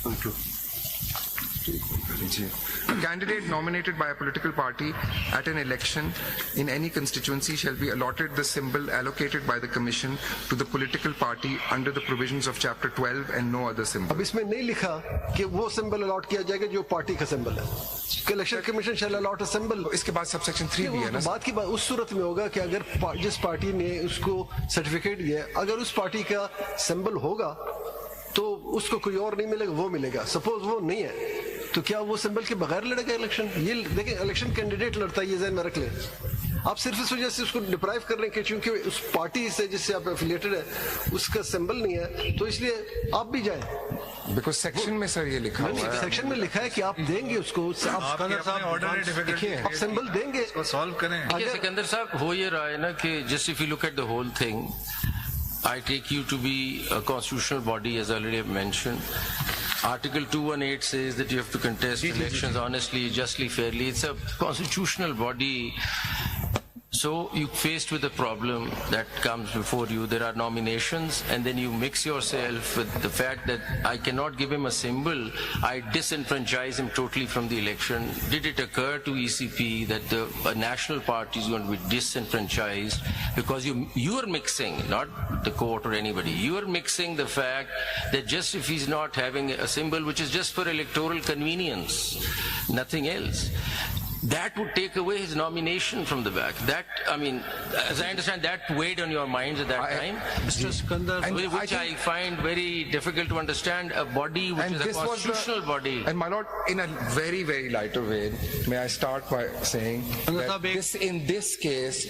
A candidate nominated by a political party at an election in any constituency shall be allotted the symbol allocated by the Commission to the political party under the provisions of Chapter 12 and no other symbol. अब इसमें नहीं लिखा कि वो symbol allot किया जाएगा जो party का सिंबल है. Election commission shall allot a symbol. इसके बाद सबसेक्शन 3 भी है ना. बात की बात उस सूरत में होगा कि अगर जिस पार्टी ने उसको सर्टिफिकेट दिया, अगर उस पार्टी का सिंबल होगा तो उसको कोई और नहीं मिलेगा, वो मिलेगा. सपोज वो नहीं है तो क्या वो सिंबल के बगैर लड़ेगा इलेक्शन? ये देखें, इलेक्शन कैंडिडेट लड़ता है, ये ज़हन में रख लें. आप सिर्फ इस वजह से उसको डिप्राइव कर रहे हैं कि चूंकि उस पार्टी से जिससे आप एफिलिएटेड है उसका सिंबल नहीं है तो इसलिए आप भी जाएं. बिकॉज सेक्शन में सर ये लिखा हुआ है, सेक्शन में लिखा है कि आप देंगे उसको, आप सिंबल देंगे, सॉल्व करें. सिकंदर साहब, हो ये रहा है ना कि just if you look at the whole thing, I take you to be a constitutional body, as already I've mentioned. Article 218 says that you have to contest elections honestly, justly, fairly. It's a constitutional body. So you're faced with a problem that comes before you. There are nominations, and then you mix yourself with the fact that I cannot give him a symbol. I disenfranchise him totally from the election. Did it occur to ECP that the national party is going to be disenfranchised because you are mixing, not the court or anybody, you are mixing the fact that just if he's not having a symbol which is just for electoral convenience, nothing else, that would take away his nomination from the back. That, I mean, as I understand, that weighed on your minds at that time, Mr. Sikandar, which I find very difficult to understand. A body which is a constitutional body. And my lord, in a very, very lighter way, may I start by saying that in this case,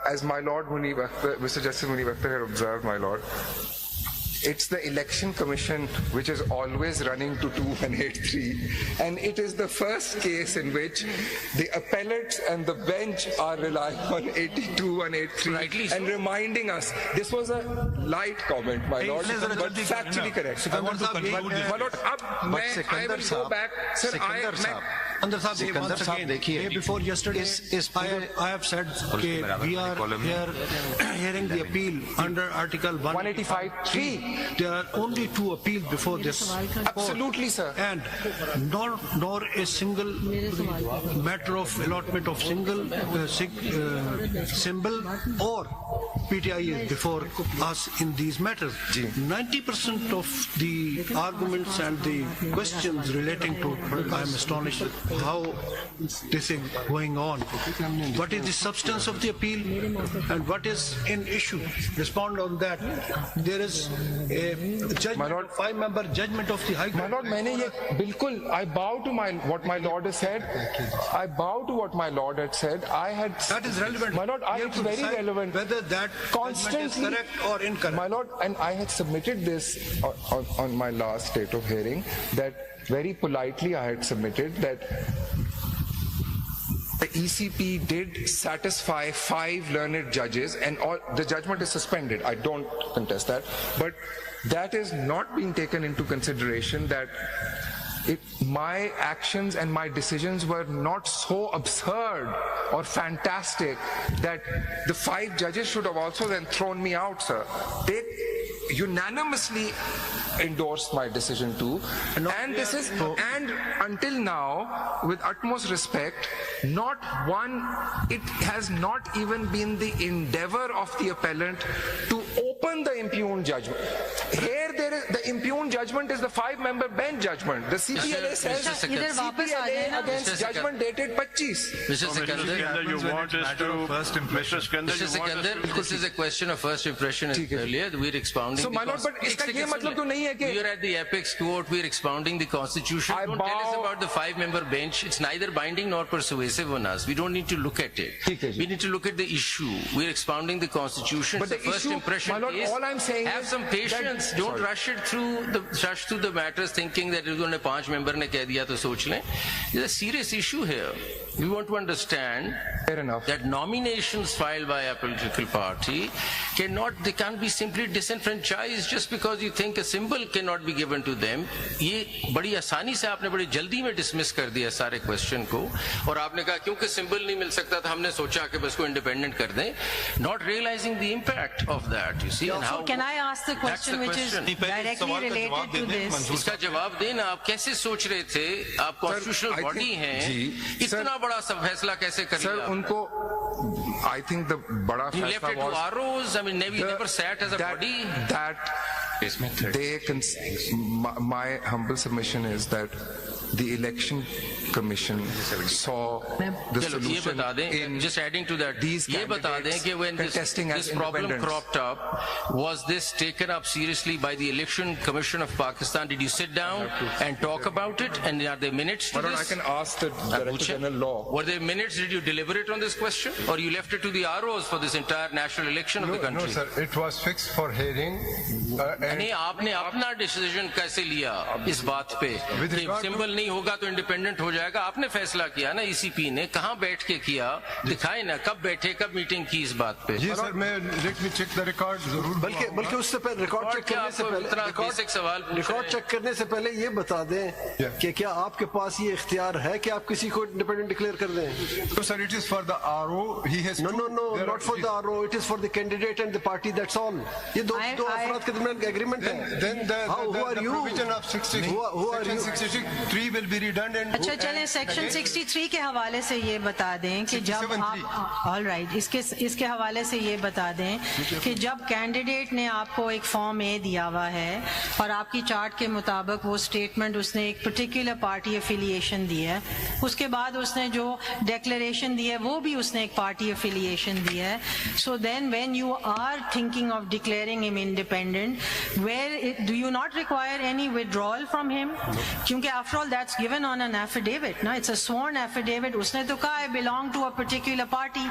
as my lord Mr. Justice Munib Akhtar had observed, my lord, it's the Election Commission which is always running to 2183, and it is the first case in which the appellates and the bench are relying on 82 and 83 and reminding us. This was a light comment, my lord, but factually correct. I want to conclude this. My lord, I will go back. Sir, Sikandar Sahab, before yesterday, I have said we are here hearing the appeal under Article 185.3. There are only 2 appeals before this. Absolutely, sir. And nor a single matter of allotment of single symbol or PTI is before us in these matters. 90% of the arguments and the questions relating to, I am astonished at how this is going on. What is the substance of the appeal and what is in issue? Respond on that. There is a judgment, 5-member judgment of the High Court. My lord, I bow to what my lord has said. I bow to what my lord had said. That is relevant. My lord, it's very relevant. Whether that judgment is correct or incorrect. My lord, and I had submitted this on my last state of hearing, that very politely I had submitted that the ECP did satisfy 5 learned judges, and the judgment is suspended. I don't contest that, but that is not being taken into consideration, that my actions and my decisions were not so absurd or fantastic that the 5 judges should have also then thrown me out, sir. They unanimously endorsed my decision too, and until now, with utmost respect, not one, it has not even been the endeavor of the appellant to open the impugned judgment. Here the impugned judgment is the 5-member bench judgment. The CPLA says CPLA against judgment dated 25. Mr. Sikandar, you want us to first impression. Mr. Sikandar, this is a question of first impression. Earlier, we're expounding. So, my lord, but इसका ये मतलब तो नहीं है कि we are at the apex court. We're expounding the constitution. Don't tell us about the 5-member bench. It's neither binding nor persuasive on us. We don't need to look at it. We need to look at the issue. We're expounding the constitution. But the first impression my lord, is all I'm saying have some patience. Don't rush through the matters thinking that it's going to 5 member ने कह दिया तो सोच लें. There's a serious issue here. We want to understand Fair enough. that nominations filed by a political party they can't be simply disenfranchised just because you think a symbol cannot be given to them. ये बड़ी आसानी से आपने बड़ी जल्दी में dismiss कर दिया सारे question को, और आपने कहा क्योंकि symbol नहीं मिल सकता था हमने सोचा कि बस को independent कर दें, not realizing the impact of that, you see. And how, Can I ask the question which is directly related to this? इसका जवाब देना, आप कैसे सोच रहे थे, आप कॉन्स्टिट्यूशनल I बॉडी think- हैं, जी, इतना बड़ा सब फैसला कैसे कर Sir, लिया? उनको, I think the बड़ा You left फैसला it to was ROs, I mean, never sat as a body. My humble submission is that the election commission saw the चलो ये solution बता दें, in just adding to that, these ये बता दें candidates कि when contesting this as problem independents. cropped up, was this taken up seriously by the Election Commission of Pakistan? Did you sit down and talk about it? And are there minutes to Why don't I this? can ask the Director General Law. Were there minutes? Did you deliberate on this question, or you left it to the ROs for this entire national election of the No, country? sir, it was fixed for hearing. And नहीं, आपने अपना decision कैसे लिया इस बात पे कि symbol नहीं होगा तो इंडिपेंडेंट हो जाएगा? आपने फैसला किया ना, ईसीपी ने कहाँ बैठ के किया, दिखाए ना, कब बैठे, कब मीटिंग की इस बात पे? जी सर, मैं let me check the record जरूर। बल्कि उससे पहले रिकॉर्ड चेक करने से पहले बेसिक सवाल पूछ रिकॉर्ड रहे चेक करने से पहले ये बता दें कि क्या आपके पास ये इख्तियार है कि आप किसी को इंडिपेंडेंट डिक्लेयर कर दें? तो sir, it is for the RO, he has No, not for the RO. It is for the candidate and the party. That's all. ये दो अफराद के दरमियान एग्रीमेंट है. Then the Who are you? provision of 60, Who are section you? 63 will be redundant. अच्छा चलें, section 63 के हवाले से ये बता दें कि जब 67(3) आप ऑल राइट इसके हवाले से ये बता दें कि जब कैंडिडेट ने आपको एक फॉर्म ए दिया हुआ है और आपकी चार्ट के मुताबिक वो स्टेटमेंट उसने एक पर्टिकुलर पार्टी एफिलिएशन दी है, उसके बाद उसने जो डिक्लेरेशन दी है वो भी उसने एक पार्टी एफिलिएशन दी है. So then when you are thinking of declaring him independent, where do you not require any withdrawal from him? क्योंकि after all that's given on an affidavit ना, इट्स अ स्worn एफिडेविट. उसने तो कहा I belong to a particular party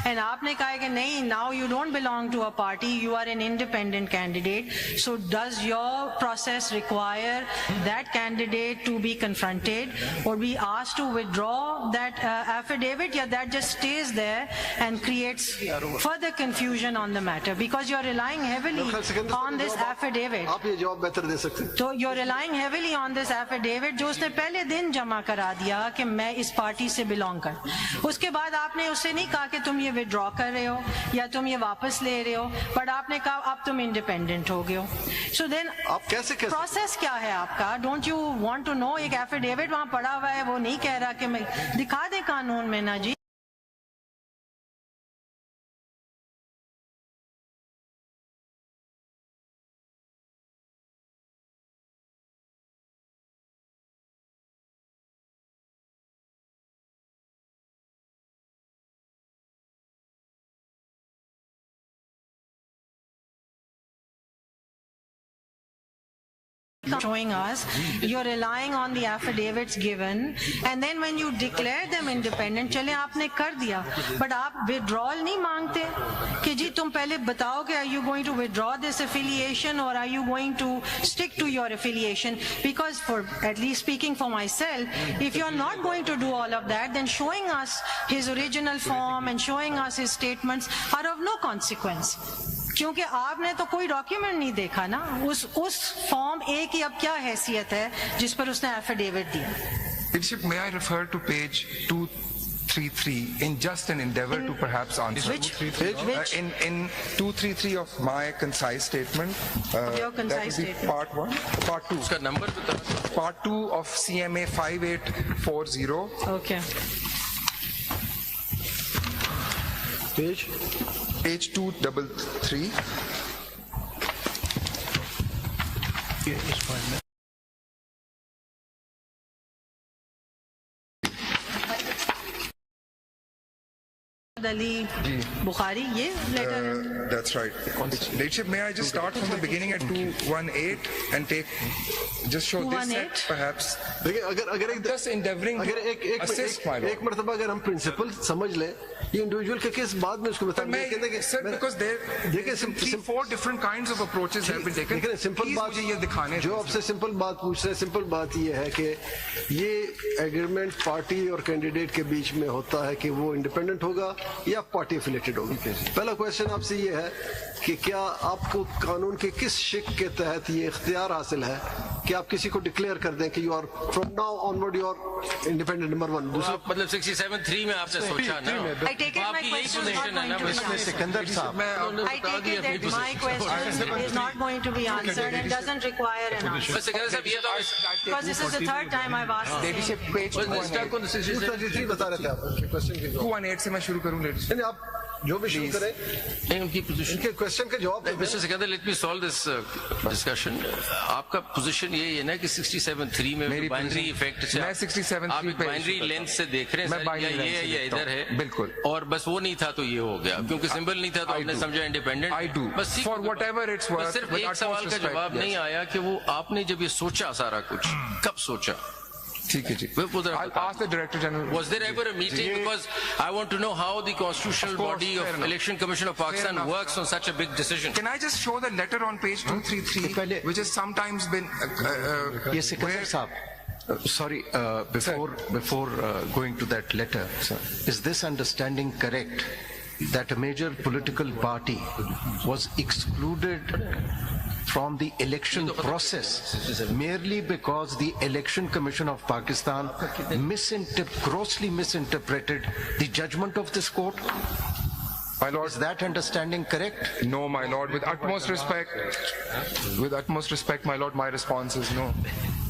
and आपने कहा कि नहीं, now you don't belong to a party, you are an independent candidate. So does your process require that candidate to be confronted or be asked to withdraw that affidavit, yeah, that just stays there and creates further confusion on the matter because you're relying heavily on this affidavit. आप ये जवाब बेहतर दे सकते हैं. So you're relying heavily on this affidavit जो उसने पहले दिन जमा करा दिया कि मैं इस पार्टी से बिलोंग कर. उसके बाद आपने उससे नहीं कहा कि तुम ये विड्रॉ कर रहे हो या तुम ये वापस ले रहे हो, बट आपने कहा अब तुम इंडिपेंडेंट हो गए हो. सो देन आप कैसे प्रोसेस क्या है आपका? Don't you want to know? एक एफिडेविट वहां पड़ा हुआ है, वो नहीं कह रहा कि मैं दिखा दे कानून में ना जी. Showing us you're relying on the affidavits given and then when you declare them independent, चले आपने कर दिया, but आप withdrawal नहीं मांगते कि जी तुम पहले बताओ कि are you going to withdraw this affiliation or are you going to stick to your affiliation? Because for at least speaking for myself, if you're not going to do all of that, then showing us his original form and showing us his statements are of no consequence. क्योंकि आपने तो कोई document नहीं देखा ना, उस form ए की अब क्या हैसियत है जिस पर उसने एफिडेविट दिया. Leadership, may I refer to page 233 in just an endeavor to perhaps answer? Which? In 233 of my concise statement. Your concise that would be statement. Part 1, Part 2. उसका नंबर बता. Part 2 of CMA 5840. Okay. Page 233. Mohammad Ali Bukhari, ये letter है। That's right. Leadership, may I just start from the beginning at 218 and just show this set, perhaps? देखिए अगर एक Just endeavoring to assist my एक lord. मरतबा अगर हम प्रिंसिपल समझ लें, ये इंडिविजुअल के केस बाद में उसको But बताएंगे। sir, because there देखिए three, four different kinds of approaches have been taken. लेकिन सिंपल Please बात मुझे ये दिखाने जो दीजिए। आपसे सिंपल बात पूछ रहे हैं, सिंपल बात ये है कि ये एग्रीमेंट पार्टी और कैंडिडेट के बीच में होता है कि वो इंडिपेंडेंट होगा या पार्टी एफिलेटेड होगी। पहला क्वेश्चन आपसे ये है कि क्या आपको कानून के किस शिक के तहत ये इख्तियार हासिल है कि आप किसी को डिक्लेयर कर दें कि you are from now onward you are independent number 1? दूसरा मतलब 67(3) में आपने सोचा ना, I take it my आपकी यही question is not पोजीशन है ना, going to be answered. Sikandar साहब, I take it that my question is not going to be answered and doesn't require an answer. बस सिकंदर साहब ये तो Because this is the third time I've asked the Leadership, same. page बस start 218. को 67(3) बता रहे थे आप उनके क्वेश्चन के जवाब। 218 से मैं शुरू करूं leadership. नहीं, आप जो भी शुरू करें नहीं, उनकी पोजीशन। इनके क्वेश्चन के जवाब दें। Mister Sikandar, let me solve this discussion. आपका पोजीशन ये है ना कि 67(3) में मेरी बाइनरी position- इफेक्ट से मैं 67(3) आप पे बाइनरी issue लेंथ से देख रहे हैं मैं सर, binary या length ये से है या देखता इधर हूं, है, बिल्कुल। और बस वो नहीं था तो ये हो गया, क्योंकि सिंबल नहीं था तो I हमने do. समझा इंडिपेंडेंट। I do. बस ठीक For है। whatever it's worth, बस सिर्फ with एक utmost सवाल का respect, जवाब yes. नहीं आया कि वो आपने जब ये सोचा सारा कुछ कब सोचा? ठीक है जी। वो जरा I'll बता। ask the Director General. Was there ever a meeting? Because I want to know how the constitutional Of course, body fair of enough. Election Commission of Pakistan enough. works on such a big decision. Can I just show the letter on page 233, which has sometimes been Yes, Sikandar Saab. Sorry, before going to that letter, is this understanding correct that a major political party was excluded from the election process merely because the Election Commission of Pakistan grossly misinterpreted the judgment of this court? My Lord, Is that understanding correct? no, my Lord, with utmost respect, my Lord, my response is no.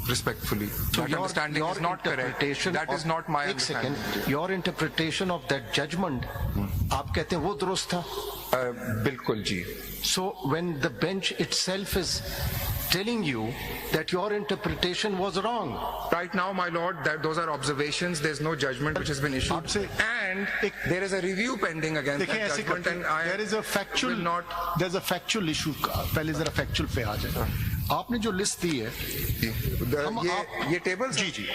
Respectfully. That understanding is not correct. That is not my एक understanding. second, your interpretation of that judgment, आप कहते हैं वो दुरुस्त था? बिल्कुल जी. So when the bench itself is telling you that your interpretation was wrong, Right now, my Lord, that those are observations. There's no judgment which has been issued, आपसे and एक- there is a review pending against देखिए that ऐसे judgment. करते And I there is a factual will not. there's a factual issue। पहले जरा factual पे आ जाए। आपने जो लिस्ट दी है, ये टेबल जी जी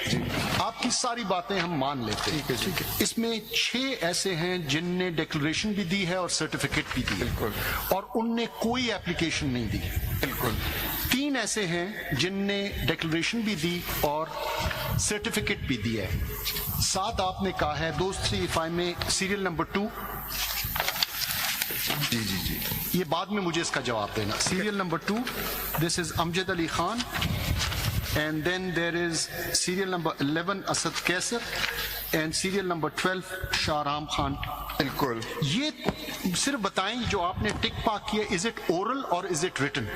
आपकी सारी बातें हम मान लेते हैं। ठीक है। इसमें 6 ऐसे हैं जिनने डिक्लेरेशन भी दी है और सर्टिफिकेट भी दी है, और उनने कोई एप्लीकेशन नहीं दी। बिल्कुल। 3 ऐसे हैं जिनने डिक्लेरेशन भी दी और सर्टिफिकेट भी दिया है। 7 आपने कहा है, those 3 if I may, serial number 2। ये बाद में मुझे इसका जवाब देना। Serial number 2, this is Amjad Ali Khan, and then there is serial number 11 Asad Qaiser, and serial number 12 Shahram Khan. बिल्कुल। ये सिर्फ बताएं जो आपने टिक मार्क किया, इज इट ओरल और इज इट रिटन?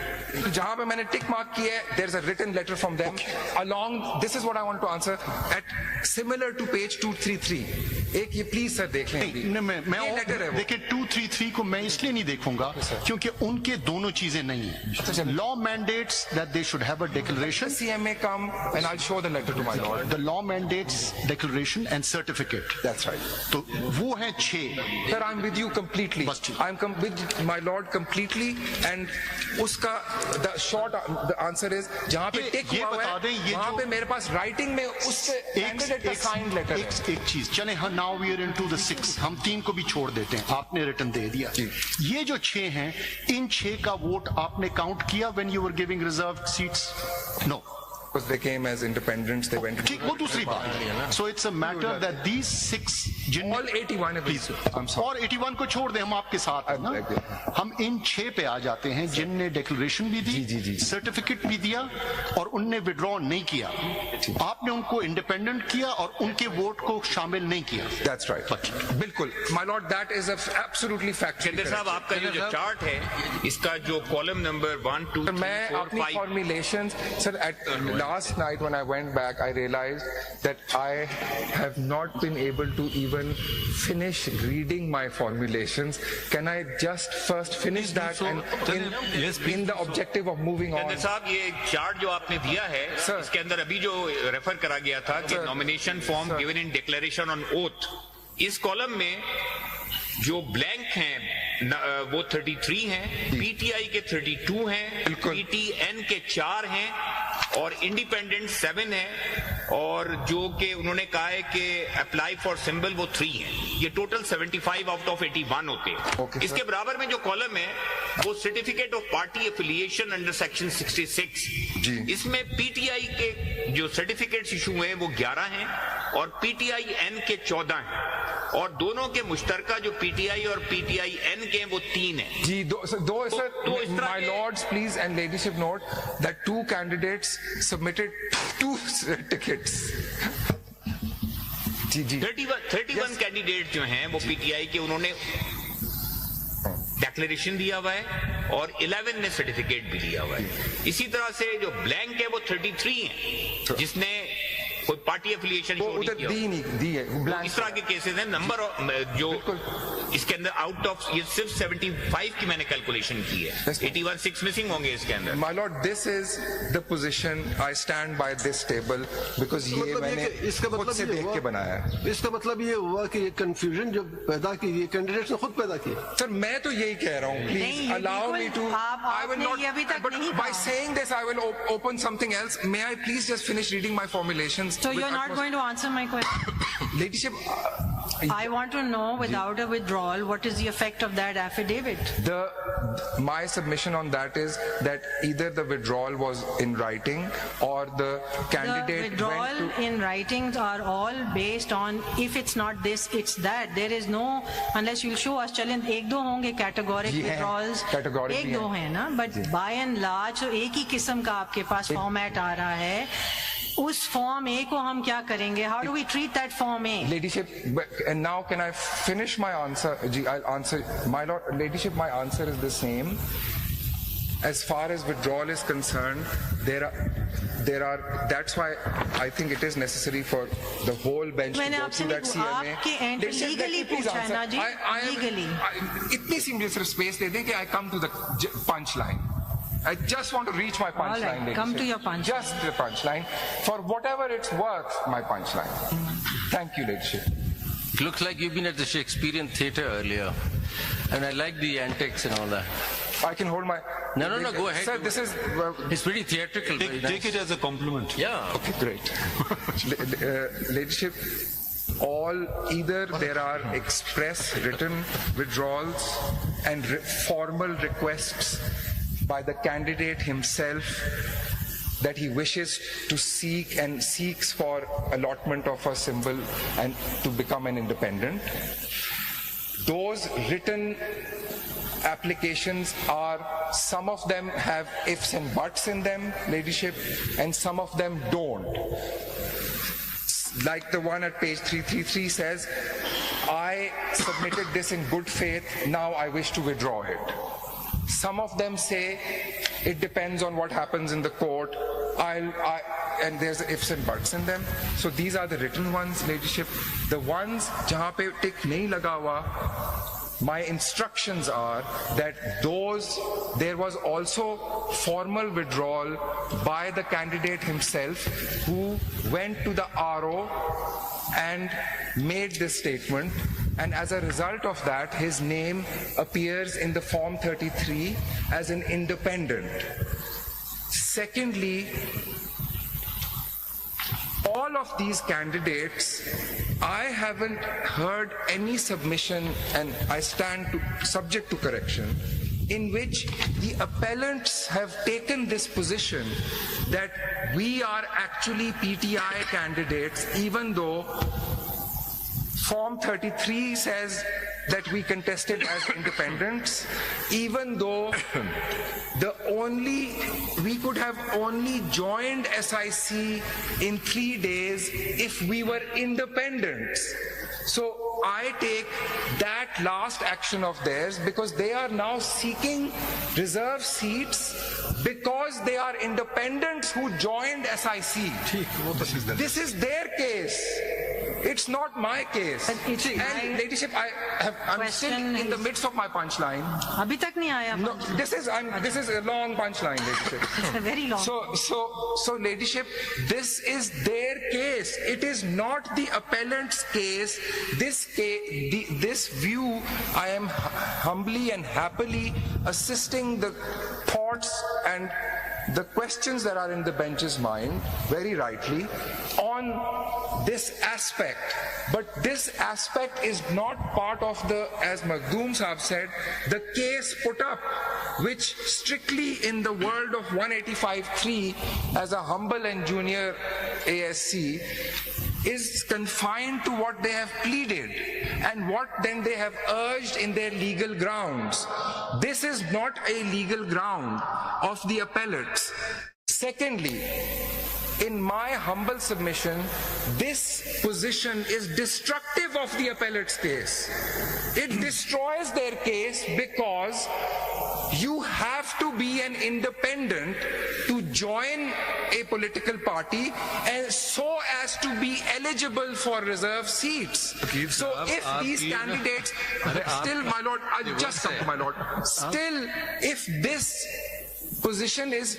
जहां पे मैंने टिक मार्क किया है, there is a written letter from them along. This is what I want to answer at similar to page 233. एक ये प्लीज सर देख लें अभी। ये लेटर है वो। देखिए 233 को मैं इसलिए नहीं देखूंगा क्योंकि उनके दोनों चीजें नहीं है। Law mandates that they should have a declaration. CMA come and I'll show the letter to my lord. The law mandates declaration and certificate. That's right. तो वो है 6। Sir, I'm with you completely. बस ठीक। I'm with my lord completely, and उसका the short the answer is जहाँ पे टिक ये हुआ बता है दें, ये वहाँ जो- पे मेरे पास राइटिंग में उससे कैंडिडेट का साइन लेटर है। एक चीज चले, हाँ, now we are into the 6, हम 3 को भी छोड़ देते हैं, आपने रिटर्न दे दिया। ये जो 6 हैं, इन 6 का वोट आपने काउंट किया when you were giving reserve seats? No. Because they came as independents, they went. ठीक, वो दूसरी बात। So it's a matter that these 6 All 81 of these. I'm sorry. और 81 को छोड़ दें, हम आपके साथ हैं ना। हम इन 6 पे आ जाते हैं जिनने डिक्लेरेशन भी दी, सर्टिफिकेट भी दिया, और उनने विड्रॉ नहीं किया। आपने उनको इंडिपेंडेंट किया और उनके वोट को शामिल नहीं किया। That's right. बिल्कुल, my lord, that is absolutely factual. चंद्र साहब, आपका ये जो चार्ट है, इसका जो कॉलम नंबर 1, 2, 3, मैं 4, अपनी 5 formulations, sir, at last night when I went back, I realized that I have not been able to even finish reading my formulations. Can I just first finish that and in the objective of moving on? चंद्र साहब, ये chart जो आपने दिया है, Sir. इसके अंदर अभी जो रेफर करा गया था कि Sir. Nomination form Sir. Given in declaration on oath, इस कॉलम में जो ब्लैंक हैं वो 33 हैं, पीटीआई के 32 हैं, पीटीएन के 4 हैं और इंडिपेंडेंट 7 हैं, और जो कि उन्होंने कहा है कि अप्लाई फॉर सिंबल वो 3 हैं। ये टोटल 75 आउट ऑफ 81 होते हैं। इसके बराबर में जो कॉलम है वो certificate of party affiliation under section 66, इसमें पीटीआई के जो सर्टिफिकेट्स इशू हैं वो 11 हैं और पीटीआई एन के 14 हैं, और दोनों के मुश्तरका जो पीटीआई और पीटीआई एन के हैं वो 3 हैं। जी, my lords, please, and ladyship note that 2 candidates submitted 2 tickets. Ji 31 candidate जो हैं वो पीटीआई के, उन्होंने डिक्लेरेशन दिया हुआ है और 11 ने सर्टिफिकेट भी दिया हुआ है। इसी तरह से जो ब्लैंक है वो 33 है, जिसने कोई पार्टी एफिलिएशन शो नहीं किया। इस तरह के केसेस हैं। नंबर जो इसके अंदर आउट ऑफ, ये सिर्फ 75 की मैंने कैलकुलेशन की है, 81 मिसिंग होंगे इसके अंदर। My lord, this is the position I stand by this table because ये मैंने खुद से देख के बनाया है। इसका मतलब ये हुआ कि ये कंफ्यूजन जो पैदा की ये कैंडिडेट्स ने खुद पैदा की। सर मैं तो यही कह रहा हूँ, please allow me to, I will not, but by saying this I will open something else. May I please just finish reading my formulations? So you're not going to answer my question? Ladyship, I want to know, without a withdrawal, what is the effect of that affidavit? My submission on that is that either the withdrawal was in writing or the candidate The withdrawal in writings are all based on, if it's not this, it's that. There is no, unless you'll show us, चलें एक दो होंगे categoric withdrawals, एक दो हैं ना, but by and large तो एक ही किस्म का आपके पास format आ रहा है। उस फॉर्म ए को हम क्या करेंगे? How do we treat that form A? Ladyship, and now can I finish my answer? I'll answer. My lord, ladyship, my answer is the same. As far as withdrawal is concerned, there are. That's why I think it is necessary for the whole bench to go through that CMA. आपके and legally पूछा है ना जी? Legally इतनी सी मुझे सिर्फ space दे दें कि I come to the punch line. I just want to reach my punchline. Right, come to your punchline. Just the punchline. For whatever it's worth, my punchline. Thank you, ladyship. Looks like you've been at the Shakespearean theatre earlier. And I like the antics and all that. I can hold my... No, go ahead. Sir, this is... It's pretty theatrical. Take it as a compliment. Yeah. Okay, great. Ladyship, either there are express written withdrawals and formal requests by the candidate himself that he wishes to seek and seeks for allotment of a symbol and to become an independent. Those written applications are, some of them have ifs and buts in them, ladyship, and some of them don't. Like the one at page 333 says, I submitted this in good faith, now I wish to withdraw it. Some of them say it depends on what happens in the court, and there's ifs and buts in them. So these are the written ones, ladyship. The ones jahan pe tick nahi laga hua, my instructions are that there was also formal withdrawal by the candidate himself, who went to the RO and made this statement, and as a result of that his name appears in the form 33 as an independent. Secondly, all of these candidates, I haven't heard any submission, and I stand subject to correction, in which the appellants have taken this position that we are actually PTI candidates, even though Form 33 says that we contested as independents, even though we could have only joined SIC in 3 days if we were independents. So I take that last action of theirs, because they are now seeking reserve seats because they are independents who joined SIC. This is their case. It's not my case. And ladyship, I'm still in the midst of my punchline. अभी तक नहीं आया. No, this is a long punchline, ladyship. It's a very long. So, ladyship, this is their case. It is not the appellant's case. This view, I am humbly and happily assisting the thoughts and the questions that are in the bench's mind, very rightly, on this aspect. But this aspect is not part of the, as Makhdoom Sahab said, the case put up, which strictly in the world of 185.3 as a humble and junior ASC is confined to what they have pleaded and what then they have urged in their legal grounds. This is not a legal ground of the appellates. Secondly, in my humble submission, this position is destructive of the appellate's case. It destroys their case because you have to be an independent to join a political party and so as to be eligible for reserve seats. So if these candidates, still my lord, I'll just come to my lord, still if this position is,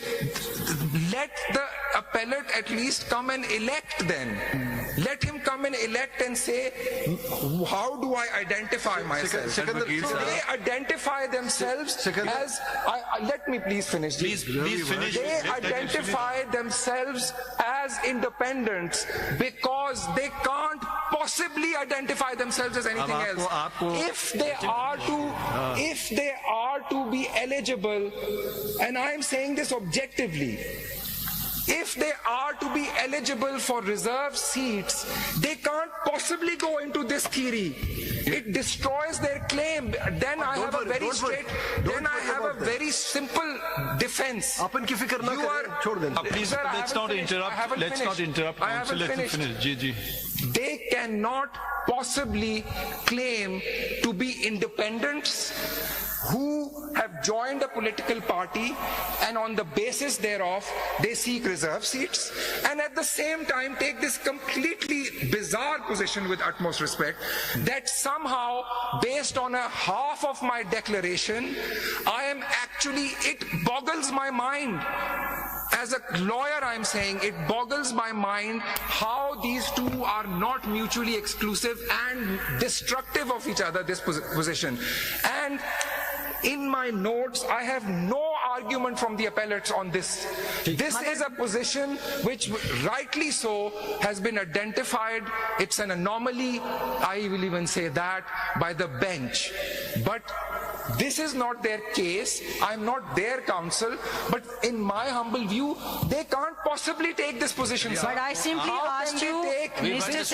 let the appellate at least come and elect then. Let him come and elect and say, how do I identify myself? So they identify themselves as, let me please finish. Please finish. They identify themselves as independents because they can't possibly identify themselves as anything else. If they are to be eligible, and I am saying this objectively, if they are to be eligible for reserve seats, they can't possibly go into this theory. It destroys their claim. Then I have a very straight, then I have a very simple defense. Please, let's not interrupt. Let's not interrupt. Counsel, let him finish. They cannot possibly claim to be independents who have joined a political party and on the basis thereof they seek reserve seats, and at the same time take this completely bizarre position, with utmost respect, that somehow based on a half of my declaration it boggles my mind. As a lawyer, I'm saying it boggles my mind how these two are not mutually exclusive and destructive of each other, this position. And in my notes, I have no argument from the appellates on this. This is a position which, rightly so, has been identified. It's an anomaly, I will even say that, by the bench. But this is not their case. I'm not their counsel. But in my humble view, they can't possibly take this position. But I simply asked you, Mr.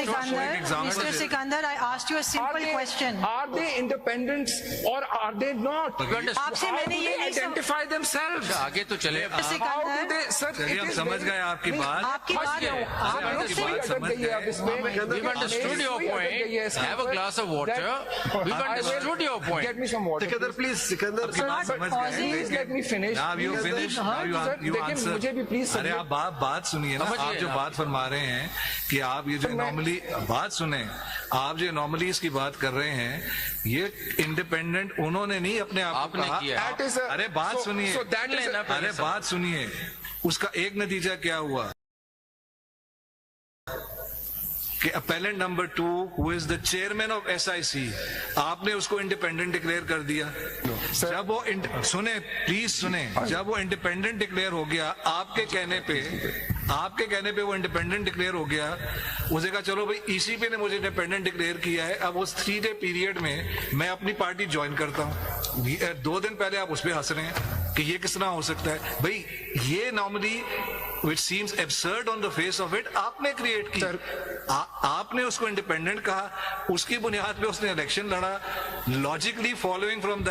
Sikandar, I asked you a simple question. Are they independents or are they not? आपसे मैंने ये नहीं identify themselves? आगे तो चले. How do they, sir? हम समझ गए आपकी बात. We've understood your point. Have a glass of water. We've understood your point. Get me some water. Please, please let me finish. Now you finish. Now you answer. मुझे भी please अरे आप बात सुनिए ना. आप जो बात फरमा रहे हैं कि आप ये जो नॉर्मली बात सुने, आप जो नॉर्मली इसकी बात कर रहे हैं, ये इंडिपेंडेंट उन्होंने नहीं अपने आप को कहा. अरे बात सुनिए. अरे बात सुनिए. उसका एक नतीजा क्या हुआ कि appellant number 2 who is the chairman of SIC, आपने उसको इंडिपेंडेंट डिक्लेयर कर दिया. जब वो प्लीज सुने, जब वो इंडिपेंडेंट डिक्लेयर हो गया आपके कहने पे वो इंडिपेंडेंट डिक्लेयर हो गया, उसे कहा चलो भाई ECP ने मुझे इंडिपेंडेंट डिक्लेयर किया है, अब उस 3 डे पीरियड में मैं अपनी पार्टी ज्वाइन करता हूँ. 2 दिन पहले आप उस पर हंस रहे हैं कि ये किस तरह हो सकता है. भाई ये normally which seems absurd on the face of it, आपने क्रिएट की. आपने उसको इंडिपेंडेंट कहा, उसकी बुनियाद पे उसने इलेक्शन लड़ा. Logically following from that